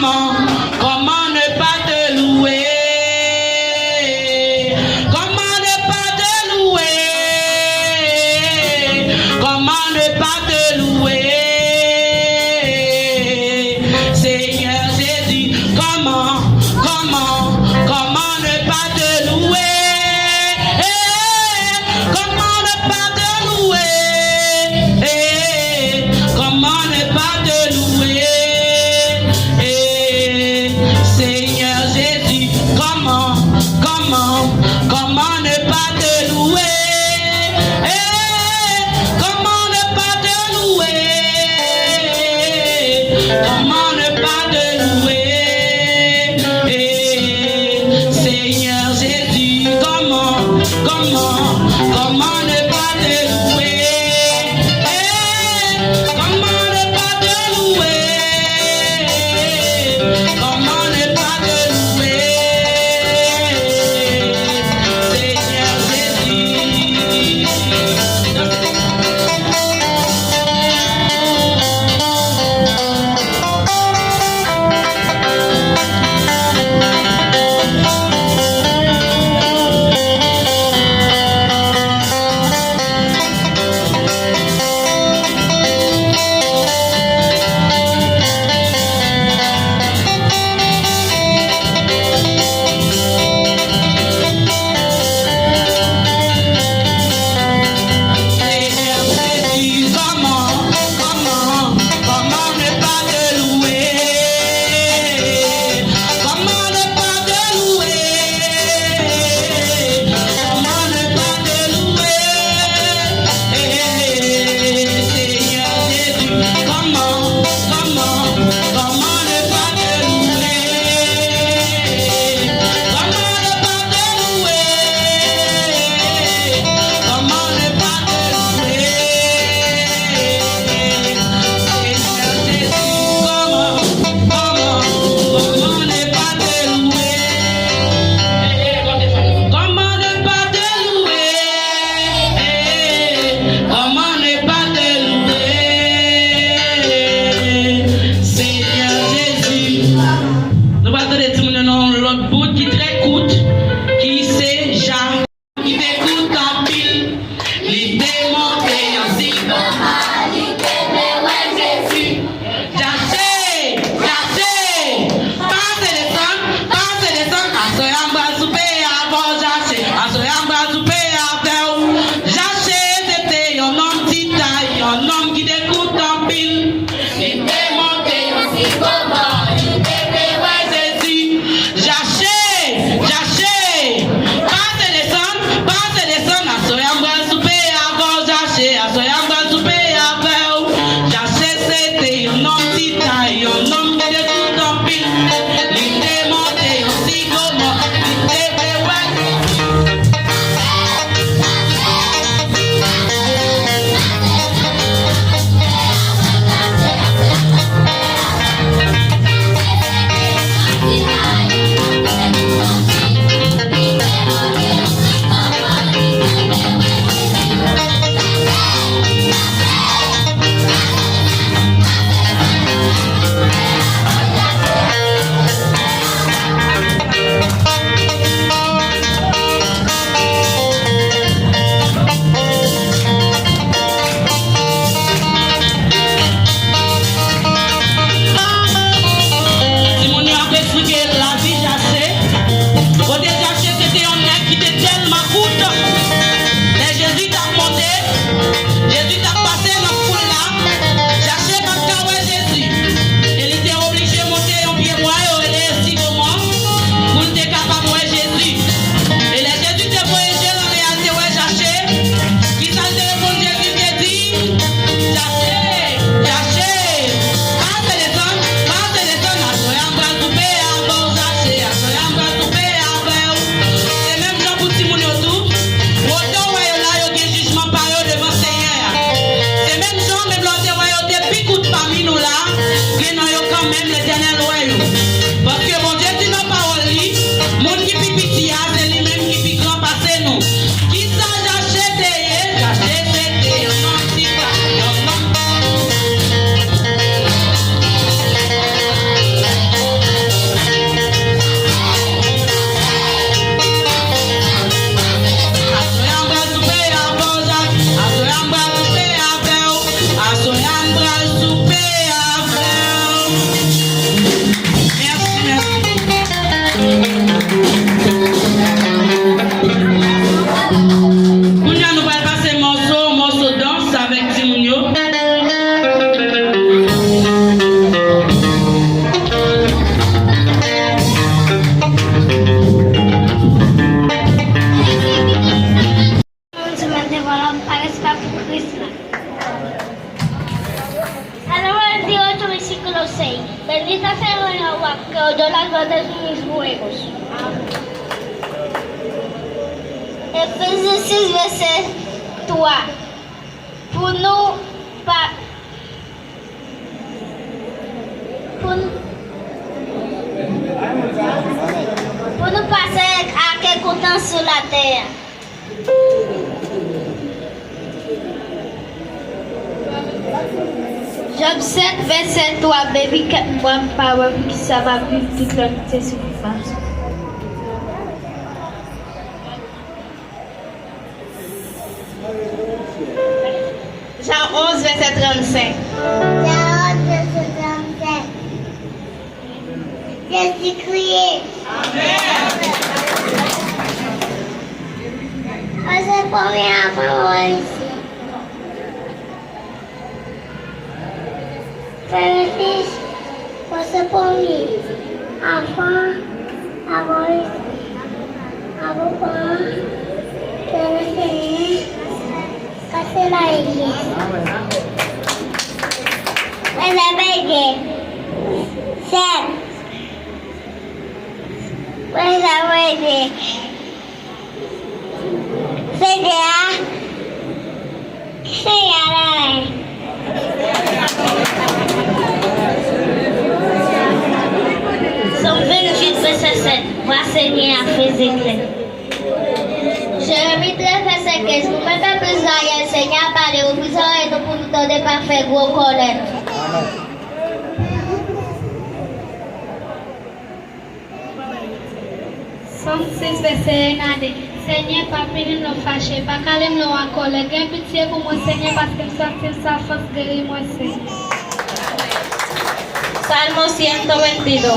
comment ne pas te louer? Comment ne pas te louer? Comment ne pas te louer? Seigneur Jésus, comment ne pas te louer? Comment ne pas te louer? Comment ne pas te louer? Seigneur Jésus, comment ne pas te louer? Comment ne pas te louer? Comment ne pas te louer? Seigneur Jésus, comment ne pas te louer? Comment ne pas te louer? Comment ne pas te louer? Seigneur Jésus. eu sei. Bendita seja o que de las bodas mis juegos. Efésios 6, verset 3. Pour nous passer à quelque temps sur la terre. Job 7, verset 3, baby, moi, parole qui ça va vivre toute l'année sur la face. Jean 11, verset 35. Jean 11, verset 35. Jésus-Christ. Amen. Você põe a mão ici. Feliz, você põe a mão, a voz, a boca, feliz, caçulaí. Mas é bem certo. Mas é bem CDA, CDA. Somme 28, verset 7. Moi, Seigneur, a fait éclair. Jérémie 13, verset 15. Nous même pas plus Israël, Seigneur, a parlé au plus et nous pour nous donner pas faire gros colère. Somme 6, verset 1. Seigneur, pas périr nos fâchés, pas calmer nos en colère. Gain pitié pour moi, Seigneur, parce que sortir sa force guérit moi, Seigneur. Salmo 122.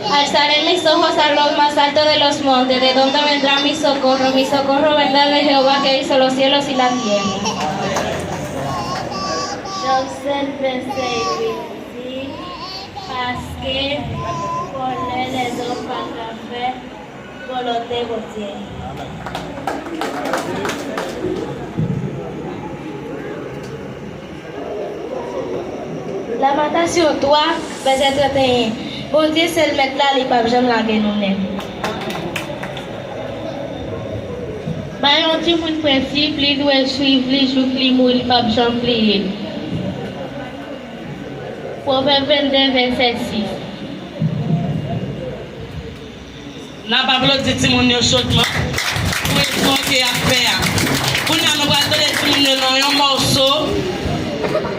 Alzaré mis ojos a lo más alto de los montes, ¿de dónde vendrá mi socorro? Mi socorro vendrá de Jehová que hizo los cielos y la tierra. Job 7, verset 8. Parce que pour les hommes pas faire volonté votre. Lamentation 3, verset 31. Bon Dieu, c'est le mettre là, il pas jamais la nous. Bayon ti moun principe, li doit suivre les jours li mou, il pas jamais plier. Proverbe 22, verset 6. N'a pas voulu dire que mon chaudement. Pour être manqué à faire. Pour nous, nous allons donner tout le monde un morceau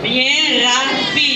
bien rapide.